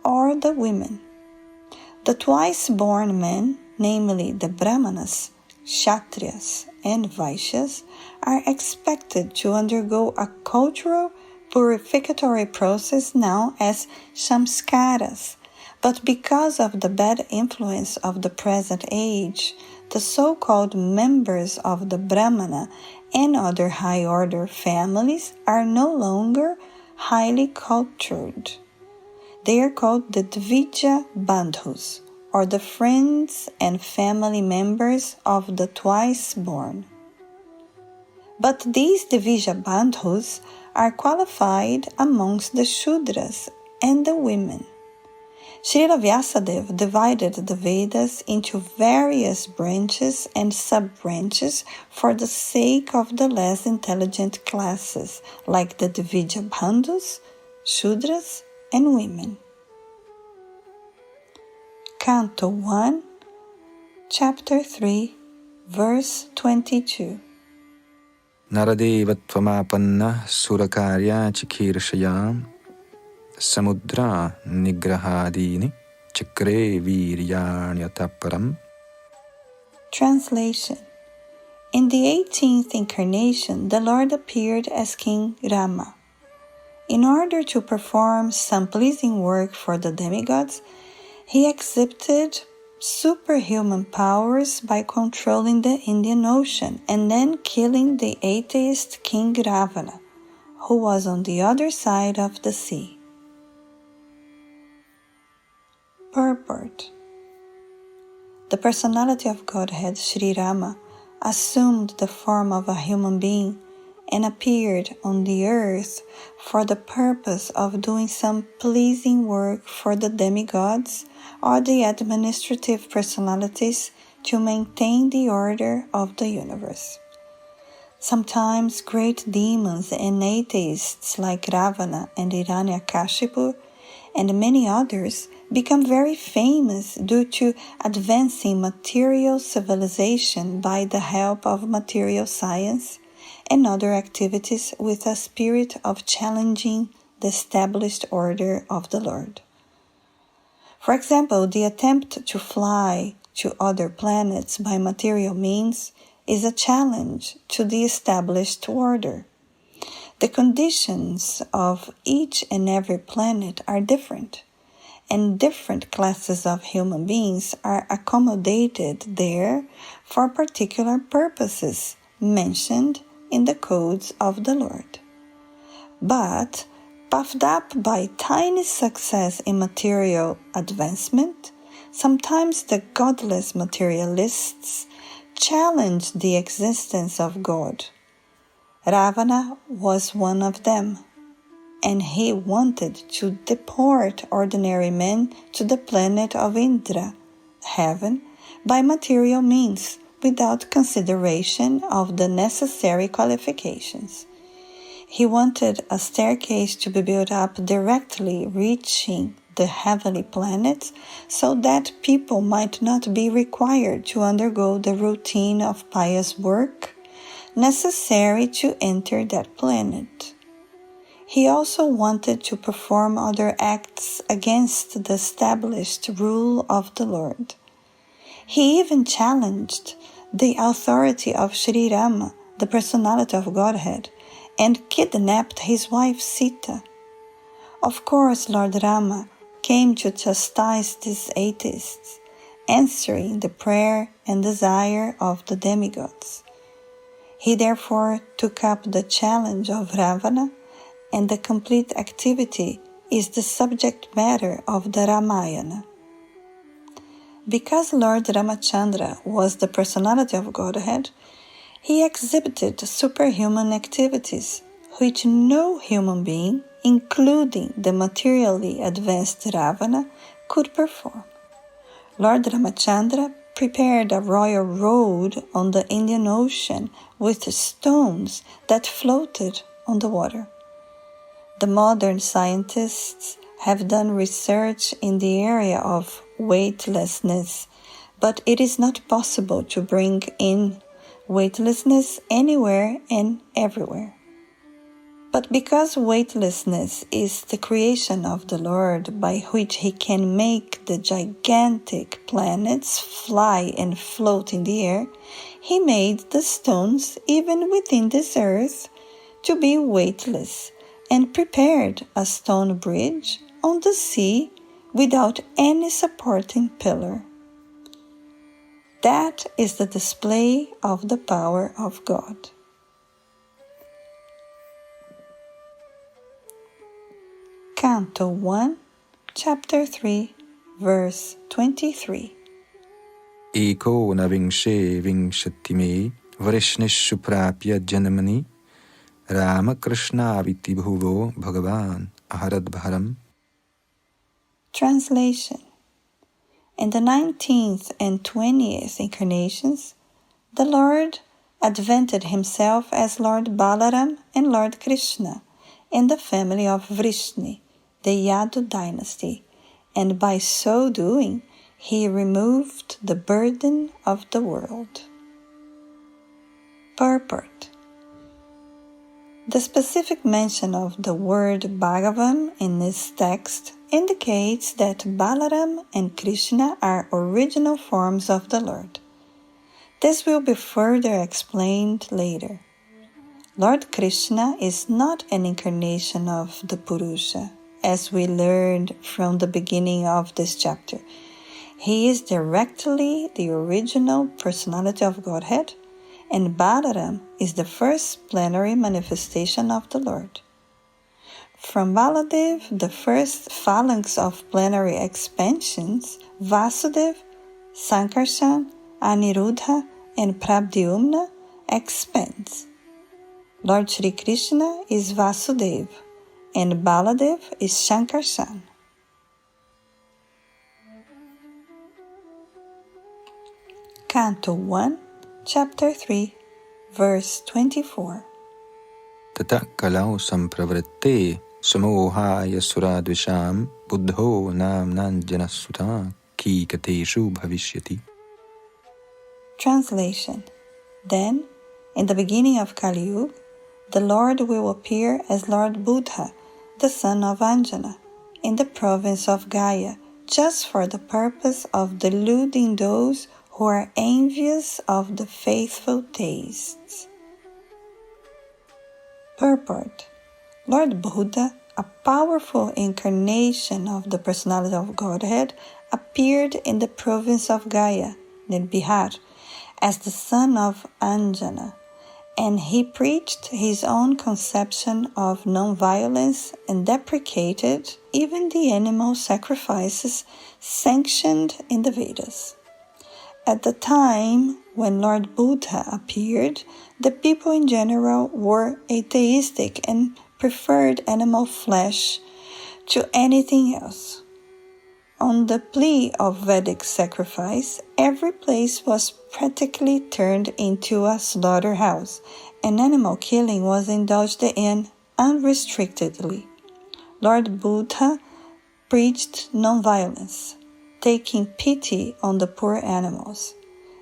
A: or the women. The twice-born men, namely the Brahmanas, Kshatriyas, and Vaishyas, are expected to undergo a cultural purificatory process known as samskaras, but because of the bad influence of the present age, the so-called members of the Brahmana and other high-order families are no longer highly cultured. They are called the Dvija Bandhus, or the friends and family members of the twice-born. But these Dvija Bandhus are qualified amongst the Shudras and the women. Srila Vyasadeva divided the Vedas into various branches and sub-branches for the sake of the less intelligent classes, like the Dvija Bandhus, Shudras, and women. Canto 1, Chapter 3, Verse 22.
B: Naradeva tvamapanna surakarya chikhirshayam samudra nigrahadini chakre viryanyataparam.
A: Translation. In the 18th incarnation, the Lord appeared as King Rama. In order to perform some pleasing work for the demigods, he exhibited superhuman powers by controlling the Indian Ocean and then killing the atheist King Ravana, who was on the other side of the sea. Purport. The personality of Godhead, Sri Rama, assumed the form of a human being and appeared on the earth for the purpose of doing some pleasing work for the demigods or the administrative personalities to maintain the order of the universe. Sometimes great demons and atheists like Ravana and Hiranyakashipu and many others become very famous due to advancing material civilization by the help of material science and other activities with a spirit of challenging the established order of the Lord. For example, the attempt to fly to other planets by material means is a challenge to the established order. The conditions of each and every planet are different, and different classes of human beings are accommodated there for particular purposes mentioned in the codes of the Lord. But, puffed up by tiny success in material advancement, sometimes the godless materialists challenge the existence of God. Ravana was one of them, and he wanted to deport ordinary men to the planet of Indra, heaven, by material means, without consideration of the necessary qualifications. He wanted a staircase to be built up directly reaching the heavenly planets so that people might not be required to undergo the routine of pious work necessary to enter that planet. He also wanted to perform other acts against the established rule of the Lord. He even challenged the authority of Sri Rama, the personality of Godhead, and kidnapped his wife Sita. Of course, Lord Rama came to chastise these atheists, answering the prayer and desire of the demigods. He therefore took up the challenge of Ravana, and the complete activity is the subject matter of the Ramayana. Because Lord Ramachandra was the personality of Godhead, he exhibited superhuman activities which no human being, including the materially advanced Ravana, could perform. Lord Ramachandra prepared a royal road on the Indian Ocean with stones that floated on the water. The modern scientists have done research in the area of weightlessness, but it is not possible to bring in weightlessness anywhere and everywhere. But because weightlessness is the creation of the Lord by which He can make the gigantic planets fly and float in the air, He made the stones even within this earth to be weightless and prepared a stone bridge on the sea without any supporting pillar. That is the display of the power of God. Canto 1, Chapter 3, Verse 23.
B: Eko navingshe vingshatime varishnishu prapya janamani Rama Krishna aviti bhuvo bhagavan aharad bharam.
A: Translation. In the 19th and 20th incarnations, the Lord advented himself as Lord Balaram and Lord Krishna in the family of Vrishni, the Yadu dynasty, and by so doing, he removed the burden of the world. Purport. The specific mention of the word Bhagavam in this text indicates that Balaram and Krishna are original forms of the Lord. This will be further explained later. Lord Krishna is not an incarnation of the Purusha, as we learned from the beginning of this chapter. He is directly the original personality of Godhead, and Balaram is the first plenary manifestation of the Lord. From Baladev, the first phalanx of plenary expansions, Vasudev, Sankarshan, Aniruddha, and Prabdyumna expands. Lord Shri Krishna is Vasudev, and Baladev is Sankarshan. Canto 1, Chapter 3, Verse 24.
B: Tata kalau sampravritte samohaya suradvisham buddho namnanjanasuta kikateshu bhavishyati.
A: Translation. Then, in the beginning of Kali Yuga, the Lord will appear as Lord Buddha, the son of Anjana, in the province of Gaya, just for the purpose of deluding those who are envious of the faithful tastes. Purport. Lord Buddha, a powerful incarnation of the personality of Godhead, appeared in the province of Gaya, in Bihar, as the son of Anjana, and he preached his own conception of non-violence and deprecated even the animal sacrifices sanctioned in the Vedas. At the time when Lord Buddha appeared, the people in general were atheistic and preferred animal flesh to anything else. On the plea of Vedic sacrifice, every place was practically turned into a slaughterhouse, and animal killing was indulged in unrestrictedly. Lord Buddha preached non-violence, taking pity on the poor animals.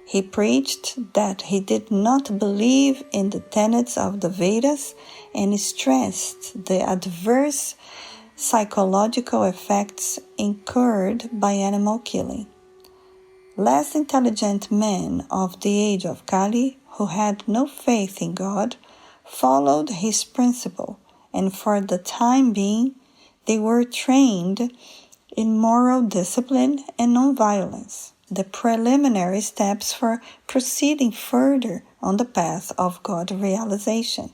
A: He preached that he did not believe in the tenets of the Vedas and stressed the adverse psychological effects incurred by animal killing. Less intelligent men of the age of Kali, who had no faith in God, followed his principle, and for the time being, they were trained in moral discipline and nonviolence, the preliminary steps for proceeding further on the path of God realization.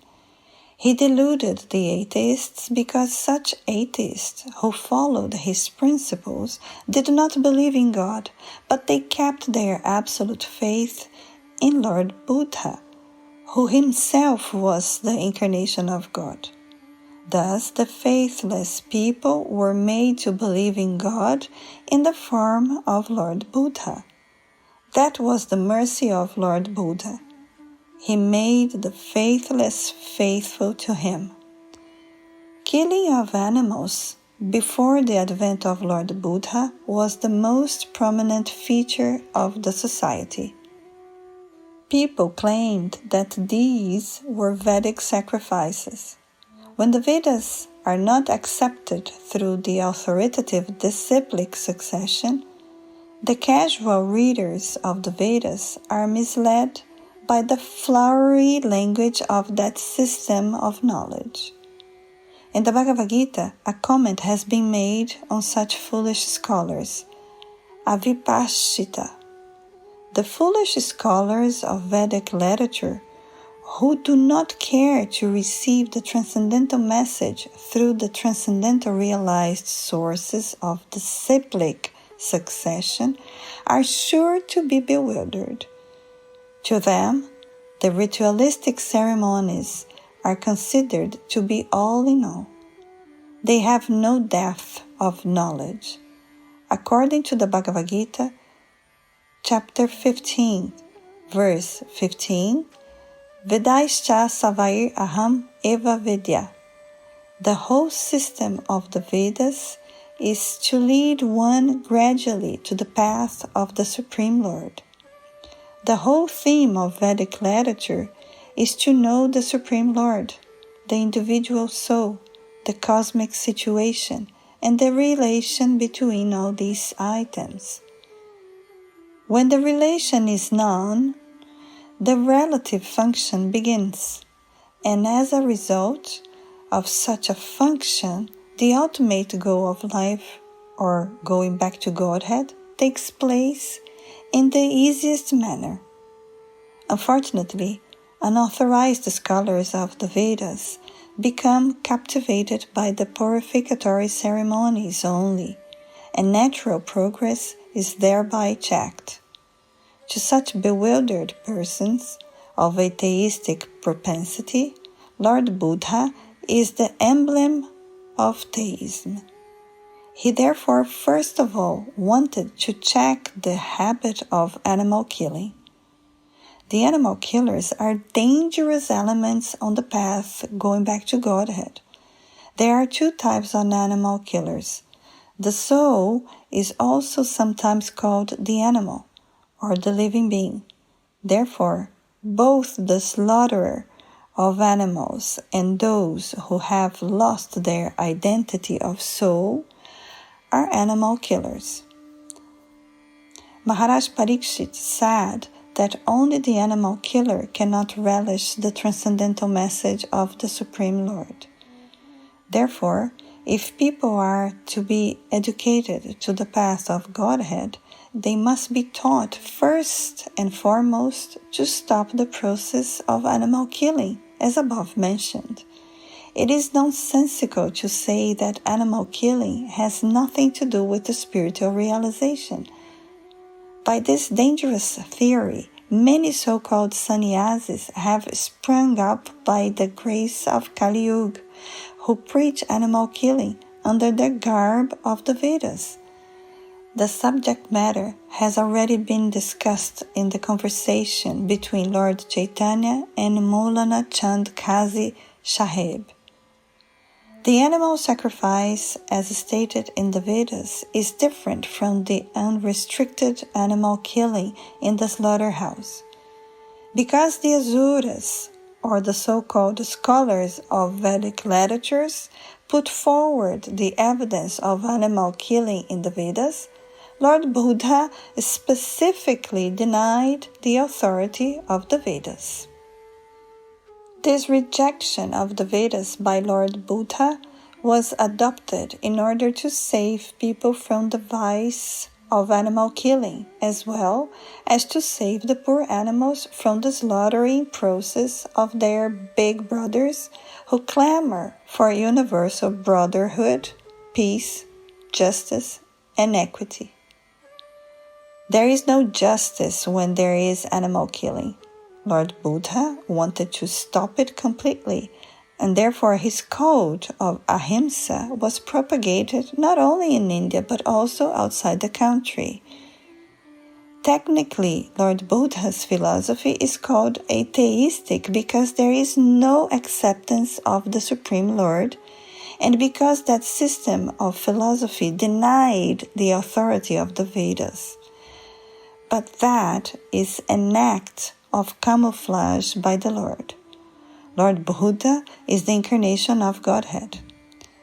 A: He deluded the atheists because such atheists who followed his principles did not believe in God, but they kept their absolute faith in Lord Buddha, who himself was the incarnation of God. Thus, the faithless people were made to believe in God in the form of Lord Buddha. That was the mercy of Lord Buddha. He made the faithless faithful to him. Killing of animals before the advent of Lord Buddha was the most prominent feature of the society. People claimed that these were Vedic sacrifices. When the Vedas are not accepted through the authoritative disciplic succession, the casual readers of the Vedas are misled by the flowery language of that system of knowledge. In the Bhagavad Gita, a comment has been made on such foolish scholars, avipashita. The foolish scholars of Vedic literature who do not care to receive the transcendental message through the transcendental realized sources of disciplic succession are sure to be bewildered. To them, the ritualistic ceremonies are considered to be all in all. They have no depth of knowledge. According to the Bhagavad Gita, chapter 15, verse 15, Vedaischa Savair Aham Eva Vedya. The whole system of the Vedas is to lead one gradually to the path of the Supreme Lord. The whole theme of Vedic literature is to know the Supreme Lord, the individual soul, the cosmic situation, and the relation between all these items. When the relation is known, the relative function begins, and as a result of such a function, the ultimate goal of life, or going back to Godhead, takes place in the easiest manner. Unfortunately, unauthorized scholars of the Vedas become captivated by the purificatory ceremonies only, and natural progress is thereby checked. To such bewildered persons of atheistic propensity, Lord Buddha is the emblem of theism. He therefore first of all wanted to check the habit of animal killing. The animal killers are dangerous elements on the path going back to Godhead. There are two types of animal killers. The soul is also sometimes called the animal, or the living being. Therefore, both the slaughterer of animals and those who have lost their identity of soul are animal killers. Maharaj Parikshit said that only the animal killer cannot relish the transcendental message of the Supreme Lord. Therefore, if people are to be educated to the path of Godhead, they must be taught first and foremost to stop the process of animal killing, as above mentioned. It is nonsensical to say that animal killing has nothing to do with the spiritual realization. By this dangerous theory, many so-called sannyasis have sprung up by the grace of Kali Yuga, who preach animal killing under the garb of the Vedas. The subject matter has already been discussed in the conversation between Lord Chaitanya and Maulana Chand Kazi Sahib. The animal sacrifice, as stated in the Vedas, is different from the unrestricted animal killing in the slaughterhouse. Because the Asuras, or the so-called scholars of Vedic literatures, put forward the evidence of animal killing in the Vedas, Lord Buddha specifically denied the authority of the Vedas. This rejection of the Vedas by Lord Buddha was adopted in order to save people from the vice of animal killing, as well as to save the poor animals from the slaughtering process of their big brothers who clamor for universal brotherhood, peace, justice, and equity. There is no justice when there is animal killing. Lord Buddha wanted to stop it completely, and therefore his code of ahimsa was propagated not only in India but also outside the country. Technically, Lord Buddha's philosophy is called atheistic because there is no acceptance of the Supreme Lord, and because that system of philosophy denied the authority of the Vedas. But that is an act of camouflage by the Lord. Lord Buddha is the incarnation of Godhead.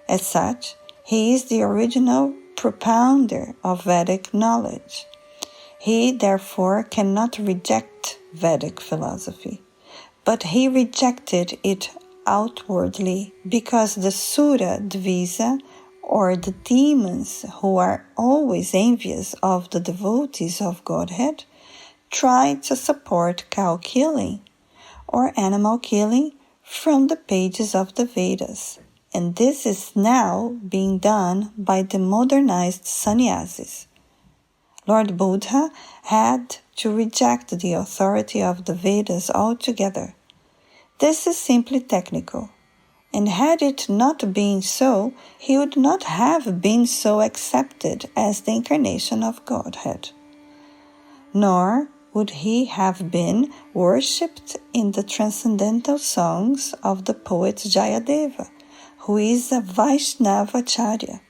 A: As such, he is the original propounder of Vedic knowledge. He therefore cannot reject Vedic philosophy, but he rejected it outwardly because the Sura Dvisa, or the demons who are always envious of the devotees of Godhead, try to support cow killing or animal killing from the pages of the Vedas, and this is now being done by the modernized sannyasis. Lord Buddha had to reject the authority of the Vedas altogether. This is simply technical. And had it not been so, he would not have been so accepted as the incarnation of Godhead. Nor would he have been worshipped in the transcendental songs of the poet Jayadeva, who is a Vaishnava-Acharya.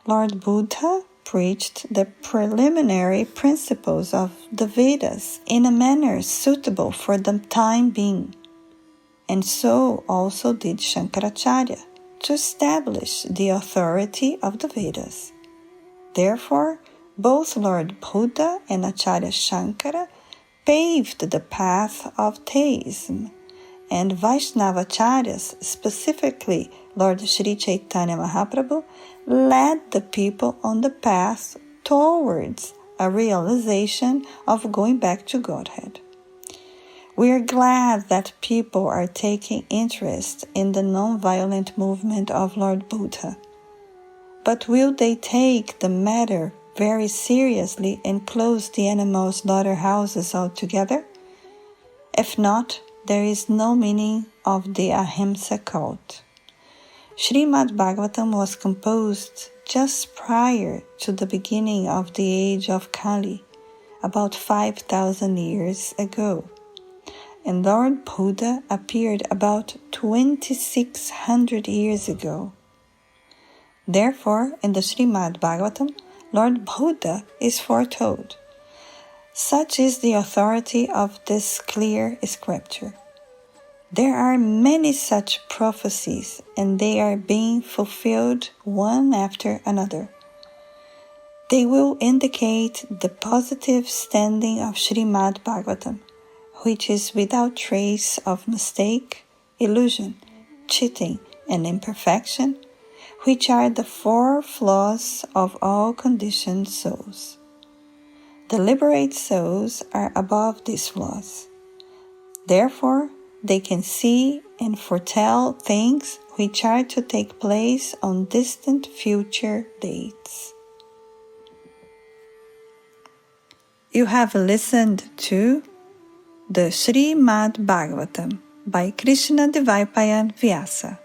A: Lord Buddha preached the preliminary principles of the Vedas in a manner suitable for the time being. And so also did Shankaracharya, to establish the authority of the Vedas. Therefore, both Lord Buddha and Acharya Shankara paved the path of theism, and Vaishnava-acharyas, specifically Lord Sri Chaitanya Mahaprabhu, led the people on the path towards a realization of going back to Godhead. We are glad that people are taking interest in the non-violent movement of Lord Buddha. But will they take the matter very seriously and close the animal slaughterhouses altogether? If not, there is no meaning of the Ahimsa cult. Srimad Bhagavatam was composed just prior to the beginning of the age of Kali, about 5,000 years ago. And Lord Buddha appeared about 2,600 years ago. Therefore, in the Srimad Bhagavatam, Lord Buddha is foretold. Such is the authority of this clear scripture. There are many such prophecies, and they are being fulfilled one after another. They will indicate the positive standing of Srimad Bhagavatam, which is without trace of mistake, illusion, cheating, and imperfection, which are the four flaws of all conditioned souls. The liberate souls are above these flaws. Therefore, they can see and foretell things which are to take place on distant future dates. You have listened to the Srimad Bhagavatam by Krishna Dvaipayana Vyasa,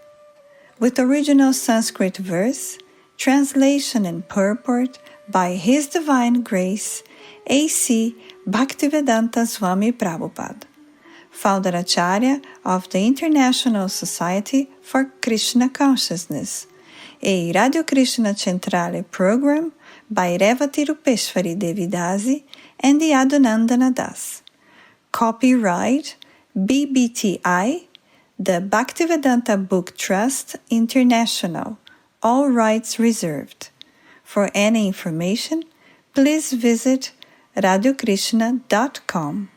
A: with original Sanskrit verse, translation and purport by His Divine Grace, A.C. Bhaktivedanta Swami Prabhupada, Founder-Acarya of the International Society for Krishna Consciousness, a Radio Krishna Centrale program by Revati Rupeswari Devi Dasi and the Yadunandana Das. Copyright BBTI, the Bhaktivedanta Book Trust International, all rights reserved. For any information, please visit radiokrishna.com.